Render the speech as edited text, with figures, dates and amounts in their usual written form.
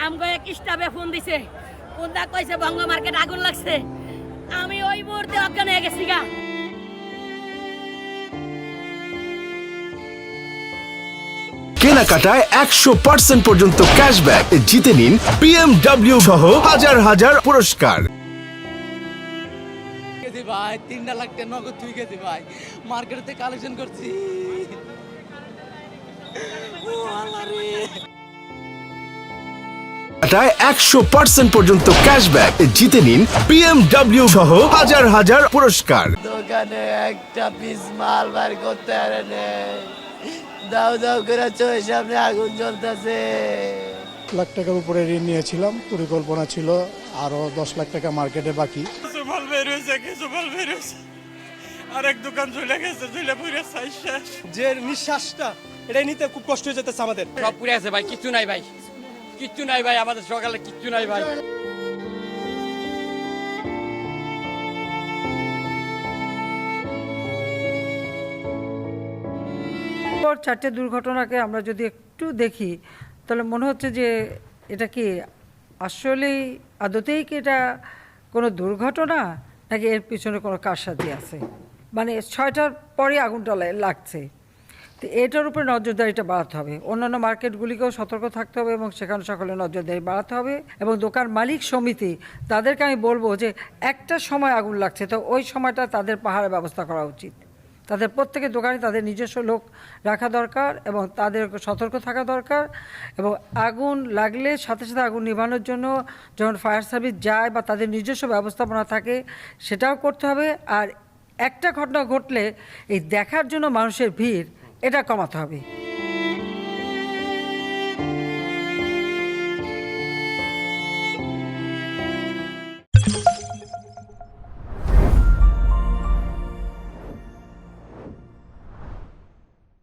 আমগো এক স্টাফে ফোন দিছে, কোনটা কইছে বঙ্গ মার্কেট আগুন লাগছে। আমি ওই মুহূর্তে অজ্ঞান হয়ে গেছি গা। কেনাকাটায় 100% পর্যন্ত ক্যাশব্যাক জিতে নিন BMW সহ হাজার হাজার পুরস্কার। ভাই 3 লাখ টাকা নগদ তুই গেছি ভাই, মার্কেটে কালেকশন করছি। ও আল্লাহ রে, 100% পর্যন্ত ক্যাশব্যাক জিতে নিন BMW সহ হাজার হাজার পুরস্কার। দোকানে একটা পিস মাল বার করতে পারে না, দাও দাও করে চোখের সামনে আগুন জ্বলতেছে। লাখ টাকার উপরে ঋণ নিয়েছিলাম, পরিকল্পনা ছিল আরো 10 লাখ টাকা মার্কেটে বাকি। কিছু মাল বের হয়েছে, কিছু মাল বের হয়েছে, আরেক দোকান চলে গেছে, চলে পুরো শেষ। যে নিঃশ্বাসটা এটা নিতে খুব কষ্ট হয়ে যেতেছে আমাদের। সব পুড়ে আছে ভাই, কিচ্ছু নাই ভাই, কিচ্ছু নাই ভাই, আমাদের সকালে কিচ্ছু নাই ভাই। চারটে দুর্ঘটনাকে আমরা যদি একটু দেখি তাহলে মনে হচ্ছে যে এটা কি আসলেই আদতেই কি এটা কোনো দুর্ঘটনা নাকি এর পিছনে কোনো কারসাজি আছে। মানে 6টার পরে আগুনটা লাগছে, তো এটার উপরে নজরদারিটা বাড়াতে হবে। অন্যান্য মার্কেটগুলিকেও সতর্ক থাকতে হবে এবং সেখানে সকলে নজরদারি বাড়াতে হবে। এবং দোকান মালিক সমিতি তাদেরকে আমি বলবো যে একটা সময় আগুন লাগছে, তো ওই সময়টা তাদের পাহাড়ের ব্যবস্থা করা উচিত। তাদের প্রত্যেকের দোকানে তাদের নিজস্ব লোক রাখা দরকার এবং তাদের সতর্ক থাকা দরকার। এবং আগুন লাগলে সাথে সাথে আগুন নিভানোর জন্য যখন ফায়ার সার্ভিস যায় বা তাদের নিজস্ব ব্যবস্থাপনা থাকে সেটাও করতে হবে। আর একটা ঘটনা ঘটলে এই দেখার জন্য মানুষের ভিড় এটা কমাতে হবে।